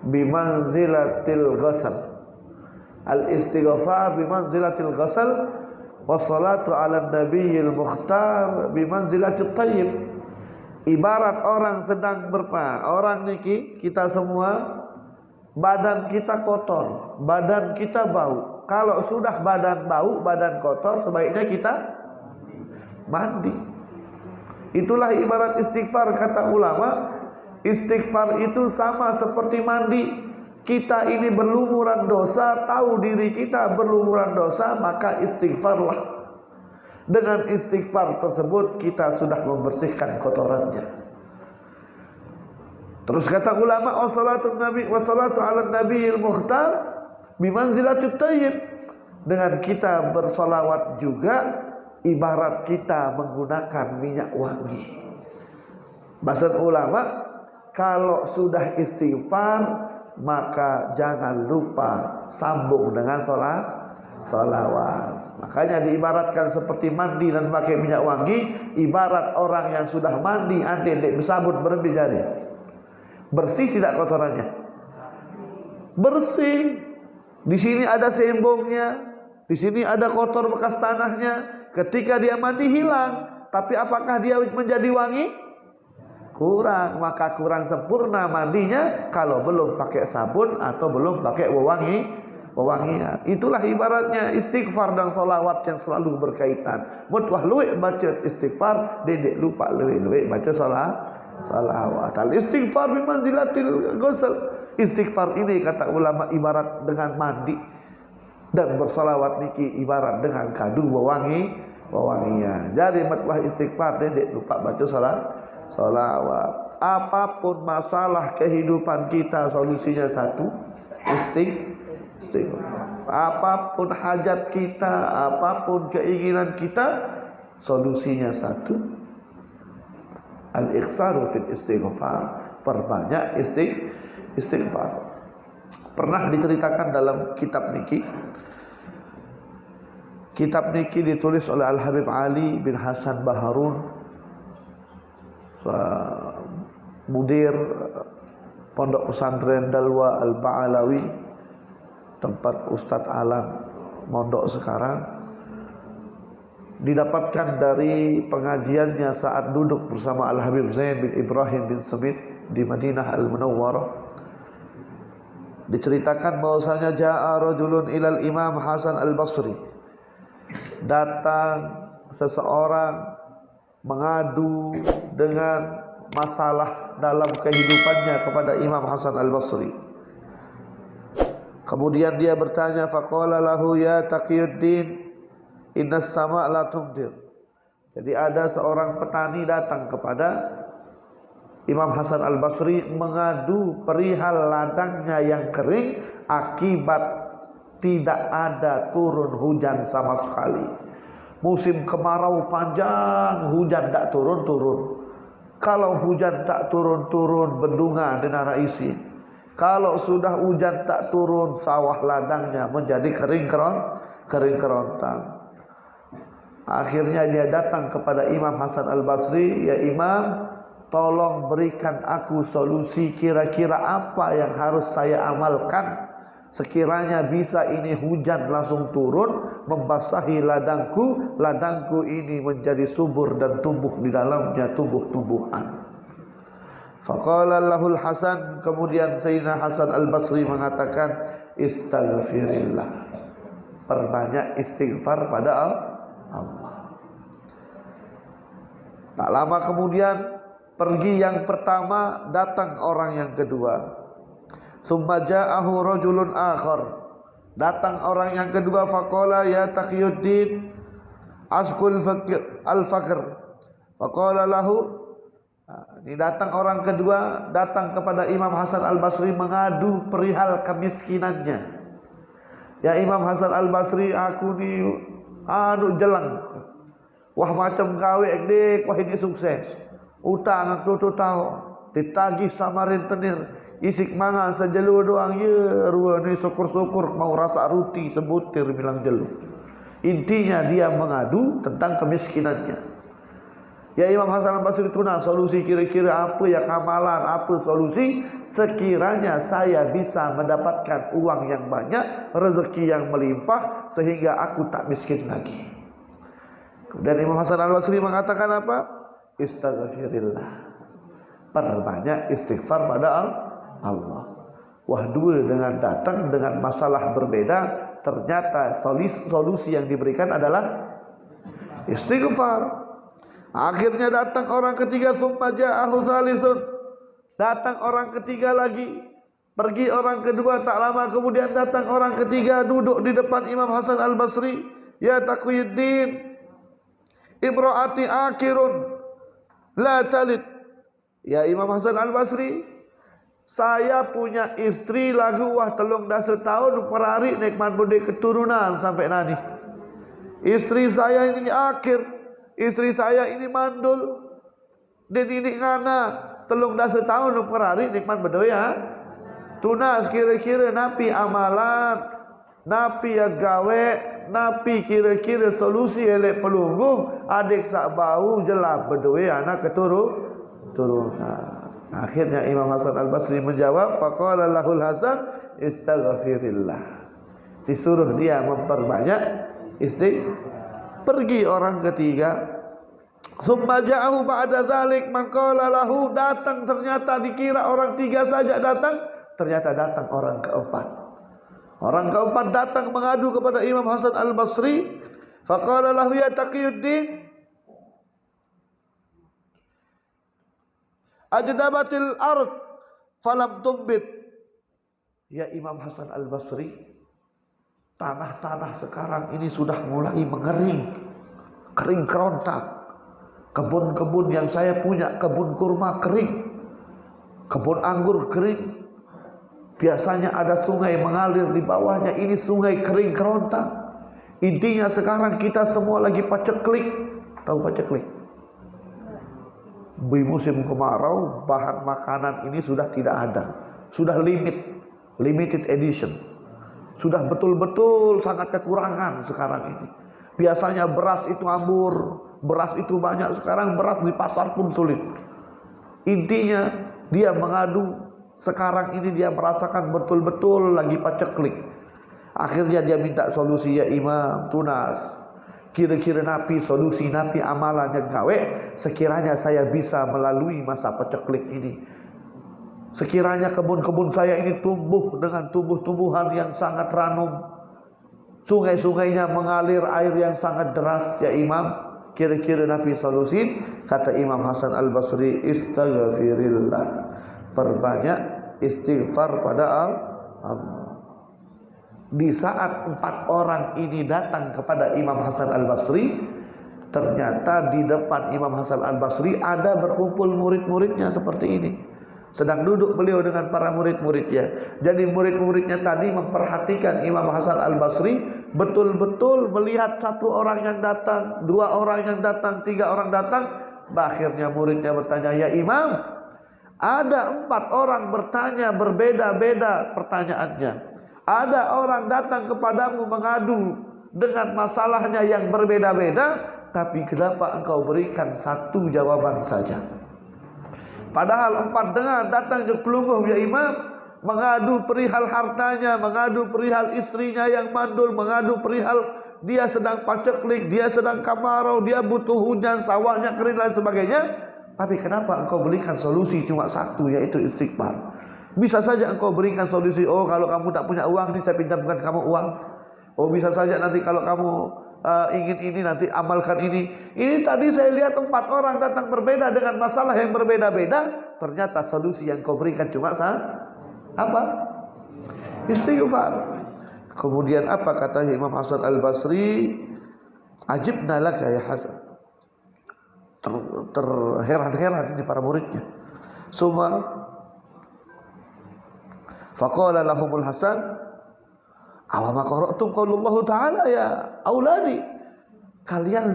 bimanzilatil ghasal. Al-istighfar bimanzilatil ghasal, wassalatu ala nabiyil mukhtar bimanzilatil tayyib. Ibarat orang sedang orang niki, kita semua badan kita kotor, badan kita bau. Kalau sudah badan bau, badan kotor, sebaiknya kita mandi. Itulah ibarat istighfar, kata ulama. Istighfar itu sama seperti mandi. Kita ini berlumuran dosa, tahu diri kita berlumuran dosa, maka istighfarlah. Dengan istighfar tersebut kita sudah membersihkan kotorannya. Terus kata ulama, wassalatu ala nabiyil mukhtar bimanzilatut tayyib. Dengan kita bersolawat juga ibarat kita menggunakan minyak wangi. Bahasa ulama, kalau sudah istighfar maka jangan lupa sambung dengan solawat. Makanya diibaratkan seperti mandi dan pakai minyak wangi. Ibarat orang yang sudah mandi, ande bersabut berhenti jari. Bersih tidak kotorannya? Bersih. Di sini ada sembongnya, di sini ada kotor bekas tanahnya. Ketika dia mandi hilang. Tapi apakah dia menjadi wangi? Kurang. Maka kurang sempurna mandinya kalau belum pakai sabun atau belum pakai wewangian. Itulah ibaratnya istighfar dan solawat yang selalu berkaitan. Mutwah luwek baca istighfar, dedek lupa luwek baca salawat. Al istighfar bimanzilatil ghusl. Istighfar ini kata ulama ibarat dengan mandi, dan bersalawat niki ibarat dengan kadu wewangian. Jadi mutwah istighfar, dedek lupa baca salawat. Apapun masalah kehidupan kita, solusinya satu, istighfar. Apapun hajat kita, apapun keinginan kita, solusinya satu, al-ikhsaru fil istighfar. Perbanyak istighfar. Pernah diceritakan dalam kitab niki. Kitab niki ditulis oleh Al-Habib Ali bin Hasan Baharun, mudir Pondok Pesantren Dalwa Al-Ba'alawi, tempat Ustadz Alam mondok sekarang. Didapatkan dari pengajiannya saat duduk bersama Al-Habib Zain bin Ibrahim bin Samit di Madinah Al-Munawwarah. Diceritakan bahwasanya ja'a rajulun ilal Imam Hasan Al-Basri. Datang seseorang mengadu dengan masalah dalam kehidupannya kepada Imam Hasan Al-Basri. Kemudian dia bertanya, faqala lahu ya Taqiyuddin, innas sama' la tumdir. Jadi ada seorang petani datang kepada Imam Hasan Al-Basri mengadu perihal ladangnya yang kering akibat tidak ada turun hujan sama sekali. Musim kemarau panjang, hujan tak turun-turun. Kalau hujan tak turun-turun, bendungan di nara isi. Kalau sudah hujan tak turun, sawah ladangnya menjadi kering kerontang. Akhirnya dia datang kepada Imam Hasan Al-Basri, ya Imam, tolong berikan aku solusi, kira-kira apa yang harus saya amalkan sekiranya bisa ini hujan langsung turun membasahi ladangku ini menjadi subur dan tumbuh di dalamnya tumbuh-tumbuhan. Faqala lahul Hasan, kemudian Sayyidina Hasan Al-Basri mengatakan, istaghfirillah. Perbanyak istighfar pada Allah. Tak lama kemudian pergi yang pertama, datang orang yang kedua. Summa ja'ahu rajulun akhar. Datang orang yang kedua, faqala ya Taqiyuddin askul al-faqr. Faqala lahu. Ini datang orang kedua, datang kepada Imam Hasan Al-Basri mengadu perihal kemiskinannya. Ya Imam Hasan Al-Basri, aku ni jelang. Wah macam gawe dek, wah ini sukses. Utang aku tu tahu, ditagih sama rentenir. Isik mangan sejelu doang ye, rua ni syukur-syukur mau rasa ruti sebutir bilang jelu. Intinya dia mengadu tentang kemiskinannya. Ya Imam Hasan Al-Basri tuna solusi kira-kira apa yang amalan, apa solusi sekiranya saya bisa mendapatkan uang yang banyak, rezeki yang melimpah sehingga aku tak miskin lagi. Kemudian Imam Hasan Al-Basri mengatakan apa? Istaghfirillah. Perbanyak istighfar pada Allah. Wah, dua dengan datang dengan masalah berbeda, ternyata solusi yang diberikan adalah istighfar. Akhirnya datang orang ketiga, summa ja'ahu salisun. Datang orang ketiga lagi. Pergi orang kedua, tak lama kemudian datang orang ketiga, duduk di depan Imam Hasan Al-Basri. Ya Taqiyuddin, imraati akirun la talid. Ya Imam Hasan Al-Basri, saya punya istri lagu wah telung dah setahun perari nikmat budi keturunan sampai nani. Istri saya ini akhir, istri saya ini mandul, dan ini ngana telung dah setahun perari nikmat berdoa. Tunas kira-kira napi amalan, napi ya gawe, napi kira-kira solusi elek pelunggung, adik sak bau jelap berdoa anak keturunan. Akhirnya Imam Hasan Al-Basri menjawab, faqala lahul Hasan istaghfirillah. Disuruh dia memperbanyak pergi orang ketiga. Summa ja'ahu ba'da dzalik man qala lahu, datang ternyata dikira orang tiga saja datang, ternyata datang orang keempat. Orang keempat datang mengadu kepada Imam Hasan Al-Basri. Faqala lahu ya Taqiyuddin, ajdabatil ard falam tumbit. Ya Imam Hasan Al-Basri, tanah-tanah sekarang ini sudah mulai mengering, kering kerontak. Kebun-kebun yang saya punya, kebun kurma kering, kebun anggur kering. Biasanya ada sungai mengalir di bawahnya, ini sungai kering kerontak. Intinya sekarang kita semua lagi paceklik. Tahu paceklik? Di musim kemarau bahan makanan ini sudah tidak ada, sudah limited edition, sudah betul-betul sangat kekurangan sekarang ini. Biasanya beras itu ambur, beras itu banyak, sekarang beras di pasar pun sulit. Intinya dia mengadu, sekarang ini dia merasakan betul-betul lagi paceklik. Akhirnya dia minta solusi, ya Imam, tunas kira-kira napi solusi, napi amalannya gawe sekiranya saya bisa melalui masa paceklik ini. Sekiranya kebun-kebun saya ini tumbuh dengan tumbuh-tumbuhan yang sangat ranum, sungai-sungainya mengalir air yang sangat deras, ya Imam, kira-kira napi solusi. Kata Imam Hasan Al-Basri, istaghfirillah. Perbanyak istighfar pada Allah. Di saat empat orang ini datang kepada Imam Hasan Al-Basri, ternyata di depan Imam Hasan Al-Basri ada berkumpul murid-muridnya seperti ini. Sedang duduk beliau dengan para murid-muridnya. Jadi murid-muridnya tadi memperhatikan Imam Hasan Al-Basri, betul-betul melihat satu orang yang datang, dua orang yang datang, tiga orang datang. Akhirnya muridnya bertanya, ya Imam, ada empat orang bertanya berbeda-beda pertanyaannya. Ada orang datang kepadamu mengadu dengan masalahnya yang berbeda-beda, tapi kenapa engkau berikan satu jawaban saja? Padahal empat dengar datang ke pelungguh, ya Imam, mengadu perihal hartanya, mengadu perihal istrinya yang mandul, mengadu perihal dia sedang paceklik, dia sedang kemarau, dia butuh hujan, sawahnya kering dan sebagainya. Tapi kenapa engkau berikan solusi cuma satu, yaitu istighfar? Bisa saja engkau berikan solusi, oh kalau kamu tak punya uang, ini saya pinjamkan kamu uang. Oh bisa saja nanti kalau kamu ingin ini, nanti amalkan ini. Ini tadi saya lihat empat orang datang berbeda dengan masalah yang berbeda-beda. Ternyata solusi yang kau berikan cuma apa? Istighfar. Kemudian apa kata Imam Hasan Al-Basri? Ajibna laka ya Hasan. Terheran-heran ini para muridnya. Semua faqala lahumul Hasan, awama qara'tum qaulullah ta'ala ya auladi. Kalian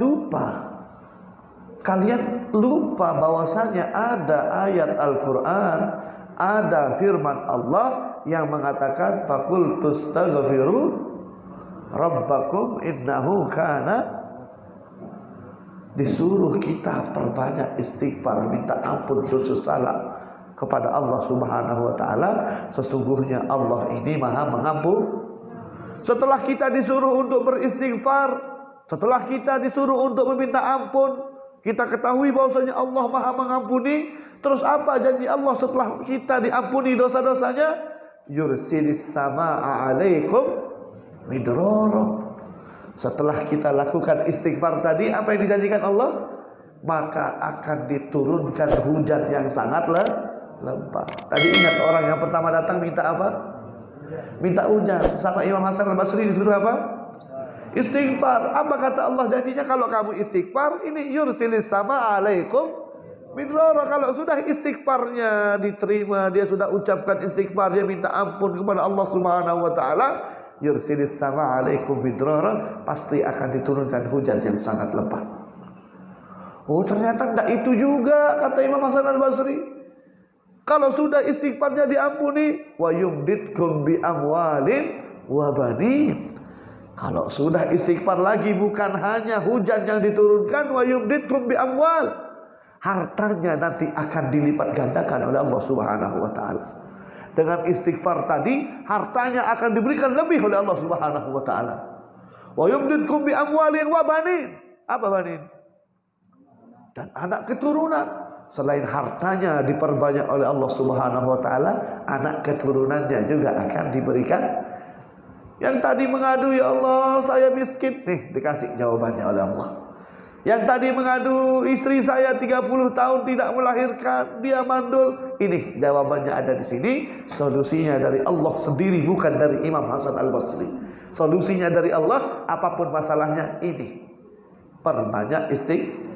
lupa bahwasanya ada ayat Al-Qur'an, ada firman Allah yang mengatakan faqul tustaghfiru rabbakum innahu kana disuruh kita perbanyak istighfar, minta ampun dosa salah kepada Allah Subhanahu wa taala. Sesungguhnya Allah ini Maha mengampun. Setelah kita disuruh untuk beristighfar, setelah kita disuruh untuk meminta ampun, kita ketahui bahwasanya Allah Maha mengampuni. Terus apa janji Allah setelah kita diampuni dosa-dosanya? Yursilis samaa 'alaikum midrara. Setelah kita lakukan istighfar tadi, apa yang dijanjikan Allah? Maka akan diturunkan hujan yang sangat lebat. Tadi ingat orang yang pertama datang minta apa? Minta hujan. Sama Imam Hasan Al-Basri disuruh apa? Istighfar. Apa kata Allah janjinya? Kalau kamu istighfar, ini yursilis sama alaikum midrara. Kalau sudah istighfarnya diterima, dia sudah ucapkan istighfar, dia minta ampun kepada Allah Subhanahu wa taala, yursilis sama alaikum midrara, pasti akan diturunkan hujan yang sangat lebat. Oh, ternyata tidak itu juga kata Imam Hasan Al-Basri. Kalau sudah istighfarnya diampuni, wa yumditkum bi amwalin wa banin. Kalau sudah istighfar lagi, bukan hanya hujan yang diturunkan, wa yumditkum bi amwal, hartanya nanti akan dilipat gandakan oleh Allah Subhanahu wa taala. Dengan istighfar tadi, hartanya akan diberikan lebih oleh Allah Subhanahu wa taala. Wa yumditkum bi amwalin wa banin. Apa banin? Dan anak keturunan. Selain hartanya diperbanyak oleh Allah Subhanahu wa taala, anak keturunannya juga akan diberikan. Yang tadi mengadu, ya Allah saya miskin, nih dikasih jawabannya oleh Allah. Yang tadi mengadu, istri saya 30 tahun tidak melahirkan, dia mandul, ini jawabannya ada di sini. Solusinya dari Allah sendiri, bukan dari Imam Hasan Al-Basri. Solusinya dari Allah, apapun masalahnya, ini perbanyak istighfar.